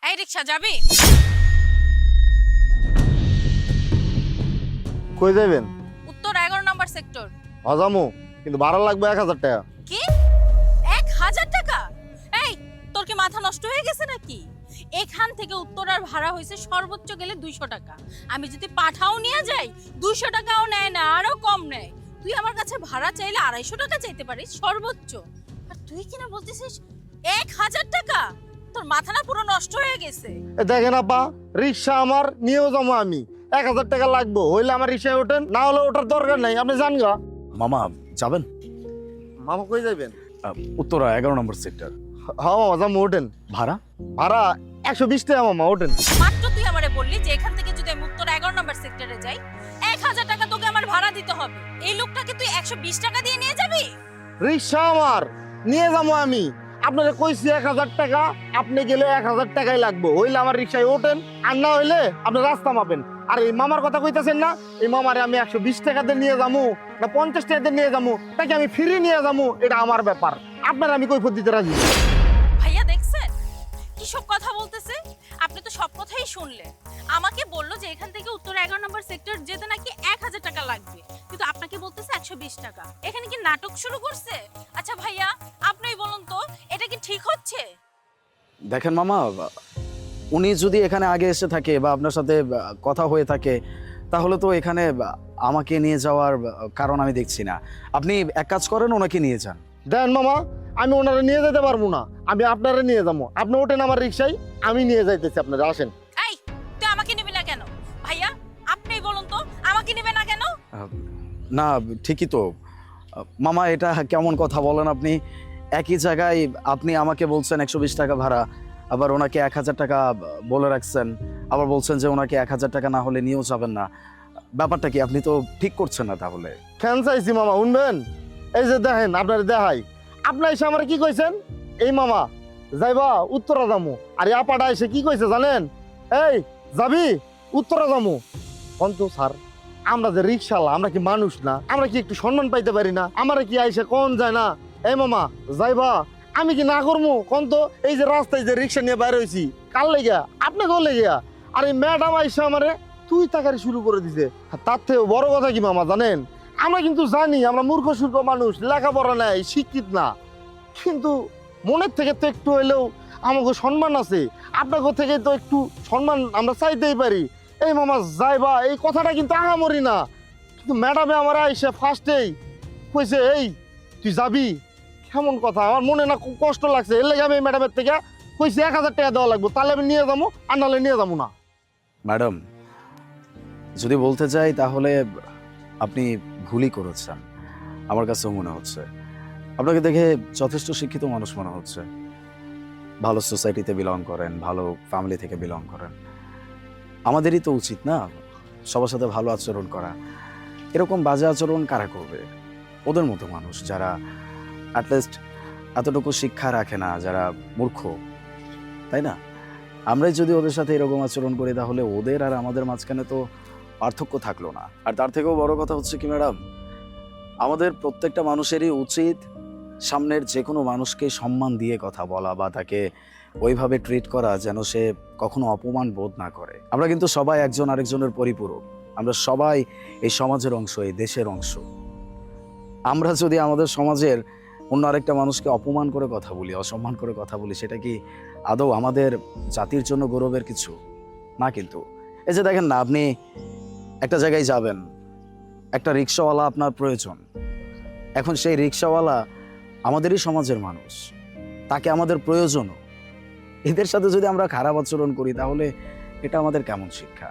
এই রিকশা যাবি? কই যাবেন? উত্তর 11 নম্বর সেক্টর। হজামু, কিন্তু ভাড়া লাগবে 1000 টাকা। কি 1000 টাকা? এই তোর কি মাথা নষ্ট হয়ে গেছে নাকি? এখান থেকে উত্তরার ভাড়া হয়েছে সর্বোচ্চ গেলে 200 টাকা। আমি যদি পাঠাও নিয়ে যাই 200 টাকাও নেয় না, আরো কম নেয়। তুই আমার কাছে ভাড়া চাইলে 250 টাকা চাইতে পারিস সর্বোচ্চ, আর তুই কিনা বলতেছিস 1000 টাকা? তোর মাথা না পুরো নষ্ট হয়ে গেছে? দেখেন আপা, রিক্সা আমার, নিয়েও যাবো আমি। 1000 টাকা লাগবে, হইলে আমার রিক্সায় ওঠেন, না হলে ওঠার দরকার নাই। আপনি যান গা। মামা যাবেন? মামা কই যাবেন? উত্তরা 11 নম্বর সেক্টর। হ্যাঁ মামা, যাবো, ওঠেন। ভাড়া? ভাড়া 120 টাকা মামা, ওঠেন। মাত্র তুই আমারে বললি যে এখান থেকে যদি আমি উত্তর 11 নম্বর সেক্টরে যাই 1000 টাকা তোকে আমার ভাড়া দিতে হবে। এই লোকটাকে তুই 120 টাকা দিয়ে নিয়ে যাবি? রিক্সা আমার, নিয়ে যাবো আমি। আপনারা কইছি 1000 টাকা, আপনি গেলে 1000 টাকাই লাগবে, হইলে আমার রিক্সায় ওঠেন, আর না হইলে আপনি রাস্তা মাপেন। আর এই মামার কথা কইতাছেন না, এই মামারে আমি 120 টাকা দিয়ে নিয়ে যাবো না 50 টাকা দিয়ে নিয়ে যাবো, তাকে আমি ফ্রি নিয়ে যাবো, এটা আমার ব্যাপার। আপনারা আমি কৈফিয়ত দিতে রাজি। ভাইয়া দেখছেন কি সব কথা বলতেছে? আপনি তো সব কথাই শুনলেন। আমাকে বললো যে এখান থেকে উত্তর 11 নম্বর সেক্টর যেতে নাকি 1000 টাকা লাগবে, কিন্তু আপনাকে বলতেছে 120 টাকা। এখানে কি নাটক শুরু করছে? আচ্ছা ভাইয়া, আপনিই বলুন তো, এটা কি ঠিক হচ্ছে? দেখেন মামা, উনি যদি এখানে আগে এসে থাকে বা আপনার সাথে কথা হয়ে থাকে, তাহলে তো এখানে আমাকে নিয়ে যাওয়ার কারণ আমি দেখছি না। আপনি এক কাজ করেন, ওনাকে নিয়ে যান। দেন মামা, আমি ওনারা নিয়ে যেতে পারবো না, আমি আপনারা নিয়ে যাবো। আপনি ওঠেন আমার রিক্সায়, আমি নিয়ে যাইতেছি, আপনারা আসেন। এই তুই আমাকে নিবি না কেন? ভাইয়া আপনিই বলুন তো, আমাকে নিবে না কেন? না ঠিকই তো মামা, এটা কেমন কথা বলেন আপনি? একই জায়গায় আপনি আমাকে বলছেন 120 টাকা ভাড়া, আবার ওনাকে 1000 টাকা বলে রাখছেন, আবার বলছেন যে ওনাকে 1000 টাকা না হলে নিয়েও যাবেন না। ব্যাপারটা কি? আপনি তো ঠিক করছেন না তাহলে। কেন চাইছি মামা, শুনবেন? এই যে দেখেন, আপনার দেখাই, আপনার এসে আমার কি কইছেন? এই মামা যাইবা উত্তরা যামু, আর এই আপাটা এসে কি কইছে জানেন? এই যাবি উত্তরা যামু। অন্ত স্যার, আমরা যে রিক্সাওয়ালা, আমরা কি মানুষ না? আমরা কি একটু সম্মান পাইতে পারি না? আমার কি আইসে কোন যায় না? এই মামা যাইবা, আমি কি না করবো কোন? তো এই যে রাস্তায় যে রিক্সা নিয়ে বাইরে হয়েছি, কার লেগা? আপনি কোন লেগা? আর এই ম্যাডাম আইসা আমারে তুই তাকারি শুরু করে দিছে। আর তার থেকে বড় কথা কি মামা জানেন? আমরা কিন্তু জানি আমরা মূর্খ সূর্খ মানুষ, লেখাপড়া নাই, শিক্ষিত না, কিন্তু মনের থেকে তো একটু হইলেও আমাকে সম্মান আছে। আপনাকে থেকে তো একটু সম্মান আমরা চাইতেই পারি। এই মামা যাইবা, এই কথাটা কিন্তু আহামরি না, কিন্তু ম্যাডামে আমার আইসে ফার্স্টেই কইছে এই তুই যাবি। কেমন কথা? আমার মনে না খুব কষ্ট লাগছে, এর লেগে আমি এই ম্যাডামের থেকে কইছি 1000 টাকা দেওয়া লাগবে, তাহলে আমি নিয়ে যাবো, আর নাহলে নিয়ে যাবো না। ম্যাডাম, যদি বলতে চাই তাহলে আপনি ভুলই করেছেন। আমার কাছেও মনে হচ্ছে আপনাকে দেখে যথেষ্ট শিক্ষিত মানুষ মনে হচ্ছে, ভালো সোসাইটিতে বিলং করেন, ভালো ফ্যামিলি থেকে বিলং করেন। আমাদেরই তো উচিত না সবার সাথে ভালো আচরণ করা? এরকম বাজে আচরণ কারা করবে? ওদের মতো মানুষ যারা অ্যাটলিস্ট এতটুকু শিক্ষা রাখে না, যারা মূর্খ, তাই না? আমরাই যদি ওদের সাথে এরকম আচরণ করি তাহলে ওদের আর আমাদের মাঝখানে তো পার্থক্য থাকলো না। আর তার থেকেও বড় কথা হচ্ছে কি ম্যাডাম, আমাদের প্রত্যেকটা মানুষেরই উচিত সামনের যে কোনো মানুষকে সম্মান দিয়ে কথা বলা বা তাকে ওইভাবে ট্রিট করা যেন সে কখনো অপমান বোধ না করে। আমরা কিন্তু সবাই একজন আরেকজনের পরিপূরক, আমরা সবাই এই সমাজের অংশ, এই দেশের অংশ। আমরা যদি আমাদের সমাজের অন্য আরেকটা মানুষকে অপমান করে কথা বলি, অসম্মান করে কথা বলি, সেটা কি আদৌ আমাদের জাতির জন্য গৌরবের কিছু না? কিন্তু এই যে দেখেন না, আপনি একটা জায়গায় যাবেন, একটা রিক্সাওয়ালা আপনার প্রয়োজন। এখন সেই রিক্সাওয়ালা আমাদেরই সমাজের মানুষ, তাকে আমাদের প্রয়োজনও। এদের সাথে যদি আমরা খারাপ আচরণ করি তাহলে এটা আমাদের কেমন শিক্ষা?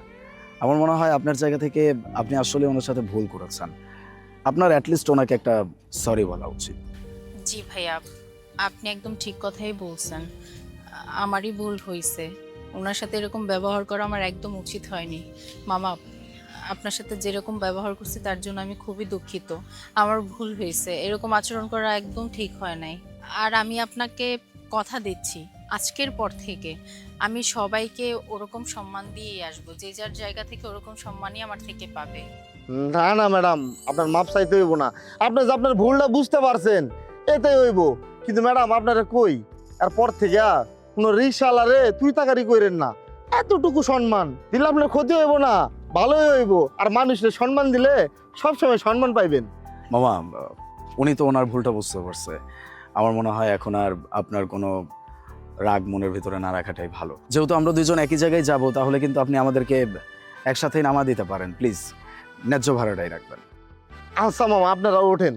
আমার মনে হয় আপনার জায়গা থেকে আপনি আসলে ওনার সাথে ভুল করেছেন। আপনার অ্যাটলিস্ট ওনাকে একটা সরি বলা উচিত। জি ভাইয়া, আপনি একদম ঠিক কথাই বলছেন। আমারই ভুল হয়েছে, ওনার সাথে এরকম ব্যবহার করা আমার একদম উচিত হয়নি। মামা, আপনার সাথে যেরকম ব্যবহার করছি তার জন্য আমি খুবই দুঃখিত। আমার ভুল হয়েছে, এরকম আচরণ করা একদম ঠিক হয় নাই। আর আমি আপনাকে কথা দিচ্ছি, আজকের পর থেকে আমি সবাইকে ওরকম সম্মান দিয়েই আসবো, যে যার জায়গা থেকে ওরকম সম্মানই আমার থেকে পাবে। না না ম্যাডাম, আপনার মাপ চাইতে হইব না। আপনি যে আপনার ভুলটা বুঝতে পারছেন এটাই হইব, কিন্তু ম্যাডাম আপনারা কই আর পর থেকে কোনো রিক্সাওয়ালা তুই তাকারি করেন না। এতটুকু সম্মান দিলে আপনার ক্ষতি হইব না, ভালোই হইব। আর মানুষের সম্মান দিলে সবসময় সম্মান পাইবেন। মামা, উনি তো ওনার ভুলটা বুঝতে পারছে। আমার মনে হয় এখন আর আপনার কোনো রাগ মনের ভিতরে না রাখাটাই ভালো। যেহেতু আমরা দুজন একই জায়গায় যাব, তাহলে কিন্তু আপনি আমাদেরকে একসাথেই নামা দিতে পারেন। প্লিজ ন্যায্য ভাড়াটাই রাখবেন। আচ্ছা মামা, আপনারা ওঠেন।